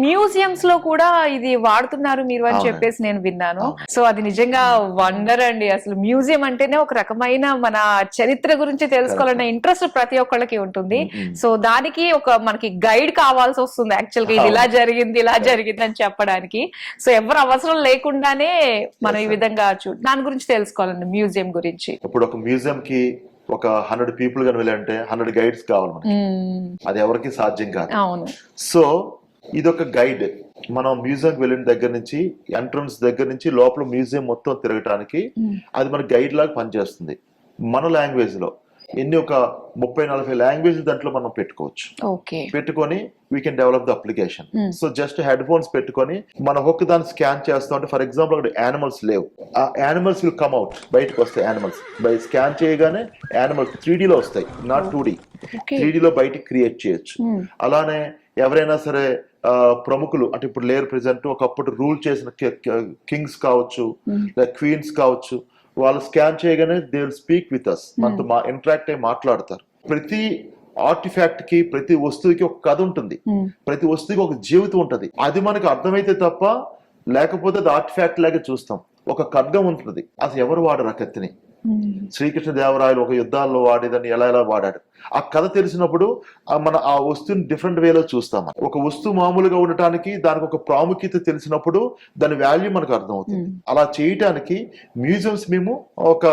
Museums లో కూడా ఇది వాడుతున్నారు మీరు అని చెప్పేసి నేను విన్నాను. సో అది నిజంగా వండర్ అండి. అసలు మ్యూజియం అంటేనే ఒక రకమైన మన చరిత్ర గురించి తెలుసుకోవాలన్న ఇంట్రెస్ట్ ప్రతి ఒక్కళ్ళకి ఉంటుంది. సో దానికి ఒక మనకి గైడ్ కావాల్సి వస్తుంది యాక్చువల్ గా, ఇది ఇలా జరిగింది అని చెప్పడానికి. సో ఎవరు అవసరం లేకుండానే మనం ఈ విధంగా దాని గురించి తెలుసుకోవాలండి, మ్యూజియం గురించి. ఇప్పుడు ఒక మ్యూజియం కి ఒక 100 పీపుల్ కానీ వెళ్ళంటే 100 గైడ్స్ కావాలి మనకి. అది ఎవరికి సాధ్యం కాదు. సో ఇది ఒక గైడ్. మనం మ్యూజియంకి వెళ్ళిన దగ్గర నుంచి, ఎంట్రన్స్ దగ్గర నుంచి లోపల మ్యూజియం మొత్తం తిరగటానికి అది మన గైడ్ లాగా పనిచేస్తుంది. మన లాంగ్వేజ్ లో ఒక 30-40 లాంగ్వేజ్ దాంట్లో మనం పెట్టుకోవచ్చు. పెట్టుకొని we can develop the application. So just head phones పెట్టుకొని మన హోక్ దాన్ని స్కాన్ చేస్తా ఉంటే, ఫర్ ఎగ్జాంపుల్ అక్కడ యానిమల్స్ లేవు, ఆ యానిమల్స్ విల్ కమ్ అవుట్, బయటకు వస్తాయి యానిమల్స్. స్కాన్ చేయగానే యానిమల్స్ 3D లో వస్తాయి, నాట్ 2D. 3D లో బయటికి క్రియేట్ చేయొచ్చు. అలానే ఎవరైనా సరే ప్రముఖులు అంటే ఇప్పుడు లేరు ప్రెసెంట్, ఒకప్పుడు రూల్ చేసిన కింగ్స్ కావచ్చు, క్వీన్స్ కావచ్చు, వాళ్ళు స్కాన్ చేయగానే they will speak with us, మనతో ఇంటరాక్ట్ అయ్యి మాట్లాడతారు. ప్రతి ఆర్టిఫాక్ట్ కి, ప్రతి వస్తువుకి ఒక కథ ఉంటుంది, ప్రతి వస్తువుకి ఒక జీవితం ఉంటది. అది మనకు అర్థమైతే తప్ప, లేకపోతే అది ఆర్టిఫాక్ట్ లాగా చూస్తాం. ఒక ఖడ్గం ఉంటుంది, అసలు ఎవరు వాడరు ఆ కత్తిని. శ్రీకృష్ణ దేవరాయలు ఒక యుద్ధాల్లో వాడేదని ఎలా వాడాడు, ఆ కథ తెలిసినప్పుడు మన ఆ వస్తువుని డిఫరెంట్ వేలో చూస్తాం. ఒక వస్తువు మామూలుగా ఉండటానికి దానికి ఒక ప్రాముఖ్యత తెలిసినప్పుడు దాని వాల్యూ మనకు అర్థమవుతుంది. అలా చేయటానికి మ్యూజియంస్ మేము ఒక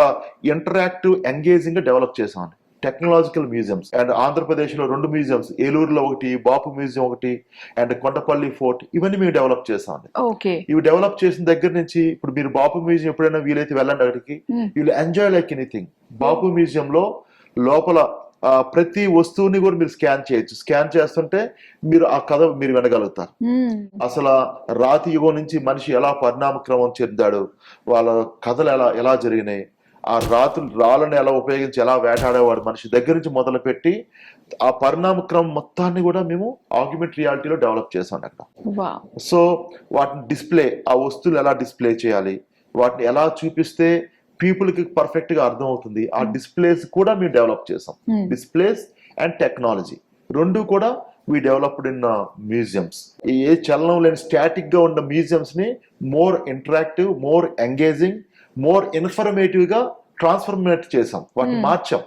ఇంటరాక్టివ్, ఎంగేజింగ్ గా డెవలప్ చేసాం. టెక్నాలజికల్ మ్యూజియంస్ అండ్ ఆంధ్రప్రదేశ్ లో 2 మ్యూజియంస్, ఏలూరులో ఒకటి, బాపు మ్యూజియం ఒకటి, అండ్ కొండపల్లి ఫోర్ట్, ఇవన్నీ మేము డెవలప్ చేసాం. ఇవి డెవలప్ చేసిన దగ్గర నుంచి ఇప్పుడు మీరు బాపు మ్యూజియం ఎప్పుడైనా వీలైతే వెళ్ళండి అక్కడికి. You will enjoy like anything. Bapu museum లో లోపల ప్రతి వస్తువుని కూడా మీరు స్కాన్ చేయొచ్చు. స్కాన్ చేస్తుంటే మీరు ఆ కథ మీరు వినగలుగుతారు. అసలు రాతి యుగం నుంచి మనిషి ఎలా పరిణామక్రమం చెందాడు, వాళ్ళ కథలు ఎలా జరిగినాయి, ఆ రాళ్ళని ఎలా ఉపయోగించి ఎలా వేటాడేవాడు మనిషి దగ్గర నుంచి మొదలు పెట్టి ఆ పరిణామక్రమం మొత్తాన్ని కూడా మేము ఆగ్మెంటెడ్ రియాలిటీలో డెవలప్ చేసాం అక్కడ. సో వాటిని డిస్ప్లే, ఆ వస్తువులు ఎలా డిస్ప్లే చేయాలి, వాటిని ఎలా చూపిస్తే పీపుల్ కి పర్ఫెక్ట్ గా అర్థం అవుతుంది, ఆ డిస్ప్లేస్ కూడా మేము డెవలప్ చేసాం. డిస్ప్లేస్ అండ్ టెక్నాలజీ రెండు కూడా we developed in museums. ఏ చలనం లేని స్టాటిక్ గా ఉన్న మ్యూజియంస్ ని more interactive, more engaging, more informative గా ట్రాన్స్ఫర్మేట్ చేసాం, వాటిని మార్చాం.